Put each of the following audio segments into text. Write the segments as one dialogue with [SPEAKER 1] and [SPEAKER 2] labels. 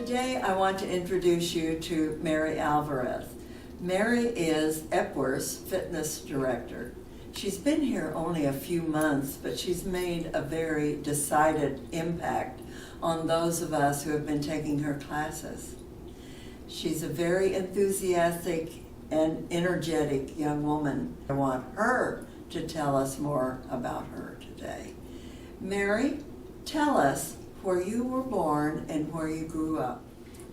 [SPEAKER 1] Today I want to introduce you to Mary Alvarez. Mary is Epworth's fitness director. She's been here only a few months, but she's made a very decided impact on those of us who have been taking her classes. She's a very enthusiastic and energetic young woman. I want her to tell us more about her today. Mary, tell us where you were born and where you grew up.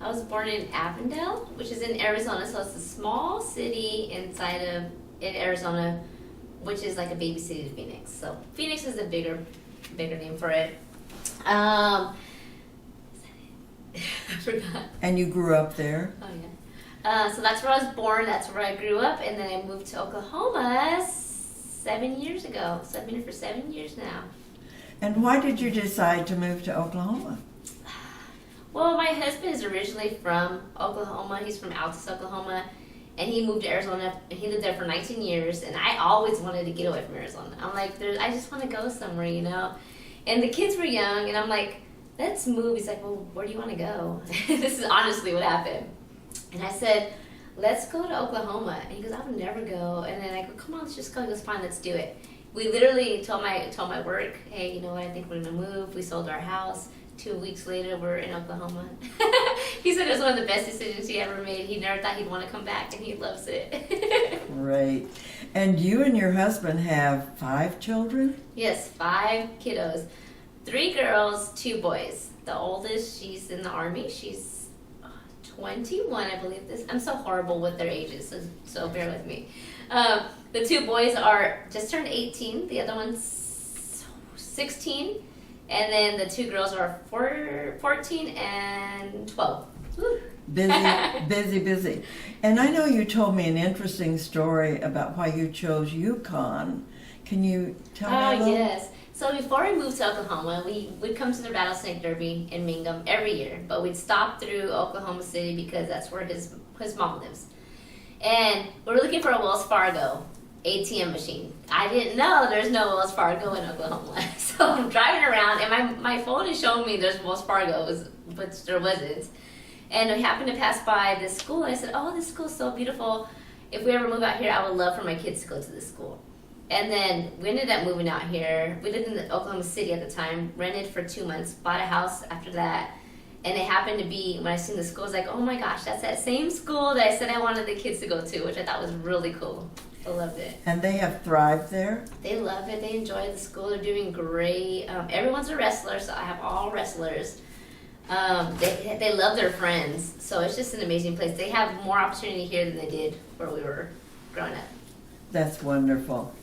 [SPEAKER 2] I was born in Avondale, which is in Arizona, so it's a small city in Arizona, which is like a baby city to Phoenix. So Phoenix is a bigger name for it. I forgot.
[SPEAKER 1] And you grew up there?
[SPEAKER 2] Oh yeah. So that's where I was born. That's where I grew up, and then I moved to Oklahoma 7 years ago. So I've been here for 7 years now.
[SPEAKER 1] And why did you decide to move to Oklahoma?
[SPEAKER 2] Well, my husband is originally from Oklahoma. He's from Altus, Oklahoma, and he moved to Arizona, and he lived there for 19 years, and I always wanted to get away from Arizona. I'm like, I just want to go somewhere, you know? And the kids were young, and I'm like, let's move. He's like, well, where do you want to go? This is honestly what happened. And I said, let's go to Oklahoma. And he goes, I would never go. And then I go, come on, let's just go. He goes, fine, let's do it. We literally told my work, hey, you know what, I think we're going to move. We sold our house. 2 weeks later, we're in Oklahoma. He said it was one of the best decisions he ever made. He never thought he'd want to come back, and he loves it.
[SPEAKER 1] Great. And you and your husband have 5 children?
[SPEAKER 2] Yes, 5 kiddos. 3 girls, 2 boys. The oldest, she's in the Army. She's 21, I believe this. I'm so horrible with their ages, so bear with me. The 2 boys are just turned 18. The other one's 16. And then the 2 girls are 14 and 12. Woo.
[SPEAKER 1] Busy. And I know you told me an interesting story about why you chose Yukon. Can you tell me a little?
[SPEAKER 2] Oh, yes. So before we moved to Oklahoma, we'd come to the Rattlesnake Derby in Mingham every year. But we'd stop through Oklahoma City because that's where his mom lives. And we were looking for a Wells Fargo ATM machine. I didn't know there's no Wells Fargo in Oklahoma. So I'm driving around, and my phone is showing me there's Wells Fargo's, but there wasn't. And we happened to pass by this school, and I said, oh, this school's so beautiful. If we ever move out here, I would love for my kids to go to this school. And then we ended up moving out here. We lived in Oklahoma City at the time, rented for 2 months, bought a house after that. And it happened to be, when I seen the school, I was like, oh my gosh, that's that same school that I said I wanted the kids to go to, which I thought was really cool. I loved it.
[SPEAKER 1] And they have thrived there?
[SPEAKER 2] They love it. They enjoy the school. They're doing great. Everyone's a wrestler, so I have all wrestlers. They love their friends, so it's just an amazing place. They have more opportunity here than they did where we were growing up.
[SPEAKER 1] That's wonderful.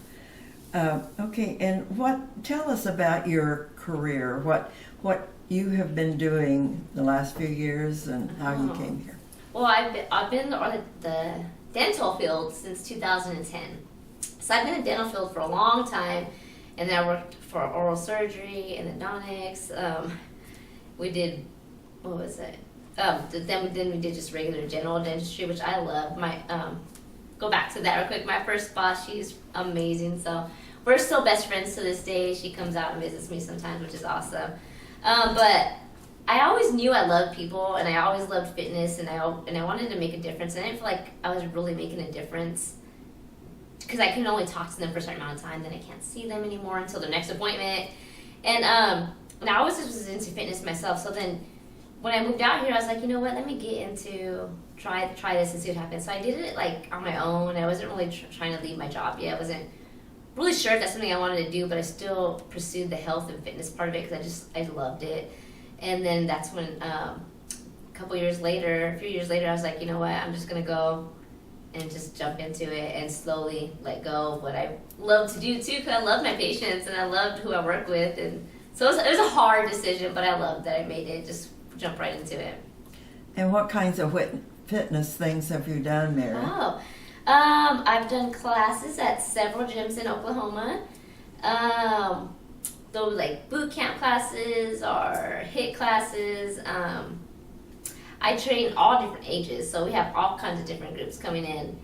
[SPEAKER 1] Okay, and tell us about your career. What you have been doing the last few years and how you came here.
[SPEAKER 2] Well, I've been in the dental field since 2010. So I've been in the dental field for a long time, and then I worked for oral surgery and endodontics. We did, what was it? Then we did just regular general dentistry, which I love. Go back to that real quick. My first boss, she's amazing. So we're still best friends to this day. She comes out and visits me sometimes, which is awesome. But I always knew I loved people, and I always loved fitness, and I wanted to make a difference. And I didn't feel like I was really making a difference because I can only talk to them for a certain amount of time. Then I can't see them anymore until their next appointment. And I always just was into fitness myself. So then when I moved out here, I was like, you know what? Let me get into try this and see what happens. So I did it like on my own. I wasn't really trying to leave my job yet. I wasn't really sure if that's something I wanted to do, but I still pursued the health and fitness part of it because I loved it. And then that's when a few years later, I was like, you know what, I'm just going to go and just jump into it and slowly let go of what I love to do too, because I love my patients and I loved who I work with. And so it was a hard decision, but I loved that I made it, just jump right into it.
[SPEAKER 1] And what kinds of fitness things have you done, Mary?
[SPEAKER 2] I've done classes at several gyms in Oklahoma. Those like boot camp classes or HIIT classes. I train all different ages, so we have all kinds of different groups coming in.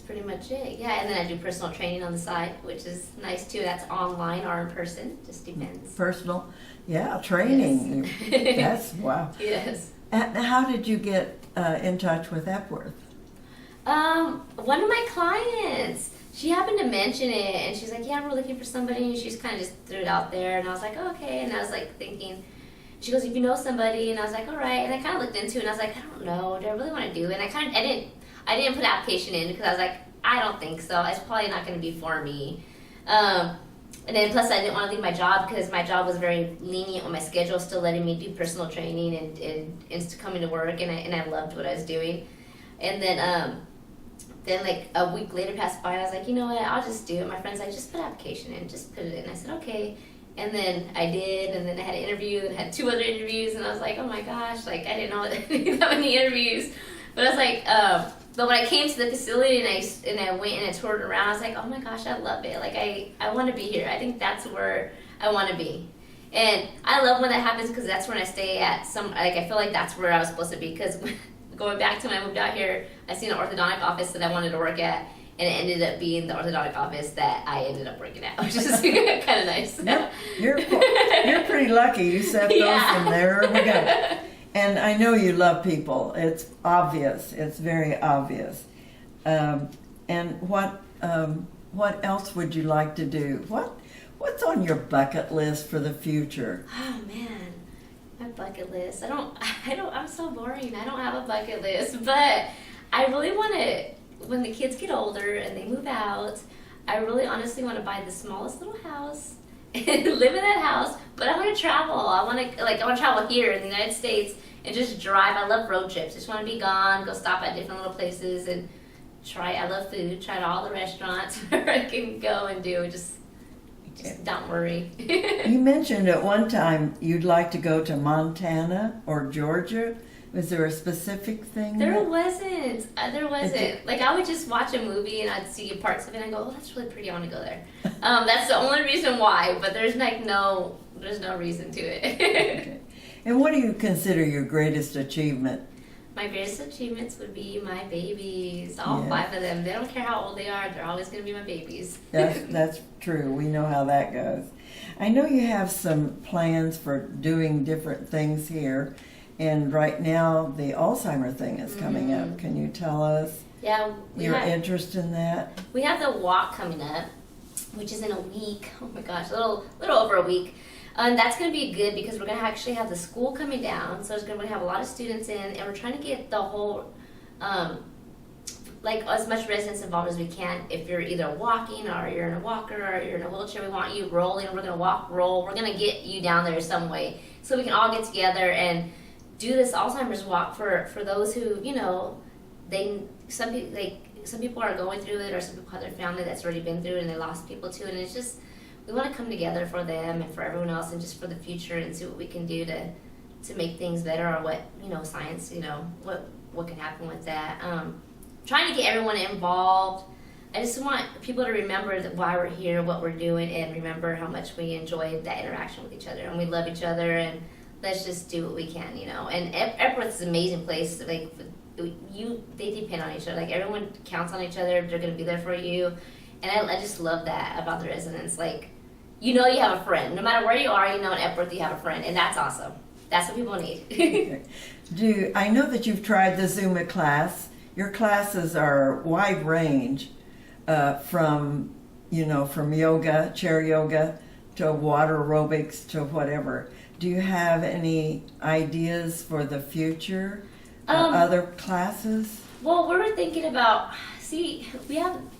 [SPEAKER 2] pretty much it. Yeah, and then I do personal training on the side, which is nice too. That's online or in person, just depends.
[SPEAKER 1] Personal, yeah, training.
[SPEAKER 2] Yes.
[SPEAKER 1] That's wow.
[SPEAKER 2] Yes.
[SPEAKER 1] And how did you get in touch with Epworth?
[SPEAKER 2] One of my clients, she happened to mention it, and she's like, "Yeah, we're looking for somebody." And she just kind of just threw it out there, and I was like, oh, "Okay." And I was like thinking, she goes, "If you know somebody," and I was like, "All right." And I kind of looked into it, and I was like, "I don't know. Do I really want to do it?" And I didn't put an application in because I was like, "I don't think so. It's probably not going to be for me." And then plus I didn't want to leave my job because my job was very lenient on my schedule, still letting me do personal training and coming to work, and I loved what I was doing. And then like a week later passed by, and I was like, you know what, I'll just do it. My friend's like, just put an application in, just put it in. I said, okay. And then I did, and then I had an interview, and had 2 other interviews, and I was like, oh my gosh, like I didn't know that many interviews. But I was like, but when I came to the facility and I went and I toured around, I was like, oh my gosh, I love it. Like I want to be here. I think that's where I want to be. And I love when that happens because that's when I stay at I feel like that's where I was supposed to be, because going back to when I moved out here, I seen an orthodontic office that I wanted to work at, and it ended up being the orthodontic office that I ended up working at, which is kind of nice.
[SPEAKER 1] You're pretty lucky. You set those, and there we go. And I know you love people. It's obvious. It's very obvious. And what else would you like to do? What's on your bucket list for the future?
[SPEAKER 2] Oh man, my bucket list. I'm so boring. I don't have a bucket list, but I really want to, when the kids get older and they move out, I really honestly want to buy the smallest little house and live in that house. But I want to travel. I want to travel here in the United States and just drive. I love road trips. Just want to be gone, go stop at different little places and try. I love food. Try to all the restaurants where I can go and do. Just don't worry.
[SPEAKER 1] You mentioned at one time you'd like to go to Montana or Georgia. Was there a specific thing?
[SPEAKER 2] There wasn't. Like I would just watch a movie and I'd see parts of it and I go, oh, that's really pretty. I want to go there. That's the only reason why. But there's no reason to it.
[SPEAKER 1] Okay. And what do you consider your greatest achievement?
[SPEAKER 2] My greatest achievements would be my babies, all 5 of them. They don't care how old they are. They're always going to be my babies.
[SPEAKER 1] That's true. We know how that goes. I know you have some plans for doing different things here. And right now, the Alzheimer thing is coming up. Can you tell us your interest in that?
[SPEAKER 2] We have the walk coming up, which is in a week. Oh my gosh, a little over a week. And that's going to be good because we're going to actually have the school coming down. So we're going to have a lot of students in, and we're trying to get the whole, like as much residents involved as we can. If you're either walking or you're in a walker or you're in a wheelchair, we want you rolling. We're going to walk, roll. We're going to get you down there some way so we can all get together and do this Alzheimer's walk for those who, you know, some people are going through it, or some people have their family that's already been through it and they lost people to it, and it's just, we want to come together for them and for everyone else and just for the future and see what we can do to make things better, or what, you know, science, you know, what can happen with that. Trying to get everyone involved. I just want people to remember why we're here, what we're doing, and remember how much we enjoyed that interaction with each other, and we love each other, and let's just do what we can, you know. And Epworth is an amazing place. Like they depend on each other. Like everyone counts on each other. They're gonna be there for you, and I just love that about the residents. Like, you know, you have a friend. No matter where you are, you know, in Epworth you have a friend, and that's awesome. That's what people need.
[SPEAKER 1] I know that you've tried the Zumba class. Your classes are wide range, from yoga, chair yoga, to water aerobics, to whatever. Do you have any ideas for the future? Other classes?
[SPEAKER 2] Well, we were thinking about, I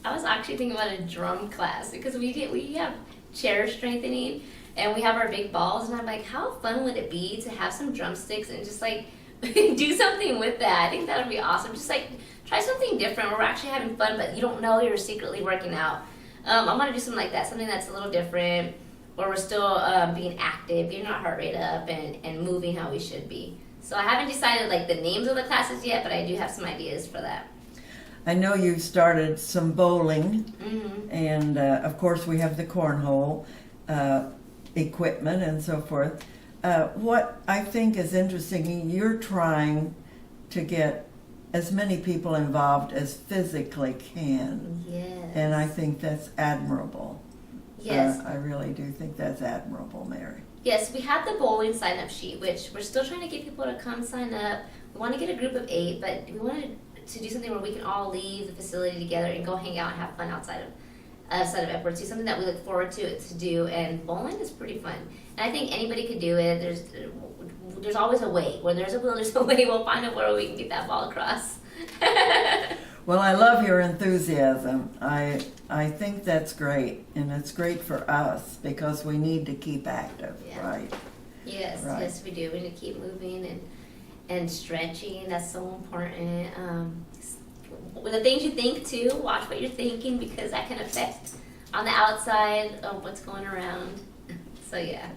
[SPEAKER 2] was actually thinking about a drum class, because we have chair strengthening and we have our big balls, and I'm like, how fun would it be to have some drumsticks and just like do something with that? I think that would be awesome. Just like try something different where we're actually having fun, but you don't know you're secretly working out. I want to do something like that, something that's a little different, where we're still being active, getting our heart rate up, and moving how we should be. So I haven't decided like the names of the classes yet, but I do have some ideas for that.
[SPEAKER 1] I know you've started some bowling,
[SPEAKER 2] Mm-hmm.
[SPEAKER 1] and of course we have the cornhole equipment and so forth. What I think is interesting, you're trying to get as many people involved as physically can.
[SPEAKER 2] Yes.
[SPEAKER 1] And I think that's admirable.
[SPEAKER 2] Yes.
[SPEAKER 1] I really do think that's admirable, Mary.
[SPEAKER 2] Yes, we have the bowling sign-up sheet, which we're still trying to get people to come sign up. We want to get a group of 8, but we wanted to do something where we can all leave the facility together and go hang out and have fun outside of Epworth. Do something that we look forward to do, and bowling is pretty fun. And I think anybody could do it. There's always a way. Where there's a will, there's a way. We'll find out where we can get that ball across.
[SPEAKER 1] Well, I love your enthusiasm. I think that's great, and it's great for us because we need to keep active,
[SPEAKER 2] Yeah.
[SPEAKER 1] right?
[SPEAKER 2] Yes,
[SPEAKER 1] Right.
[SPEAKER 2] yes, we do. We need to keep moving and stretching. That's so important. With the things you think too, watch what you're thinking because that can affect on the outside of what's going around. So yeah.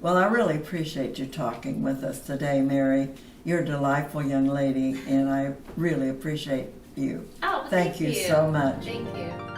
[SPEAKER 1] Well, I really appreciate you talking with us today, Mary. You're a delightful young lady, and I really appreciate you.
[SPEAKER 2] Oh,
[SPEAKER 1] Thank you so much.
[SPEAKER 2] Thank you.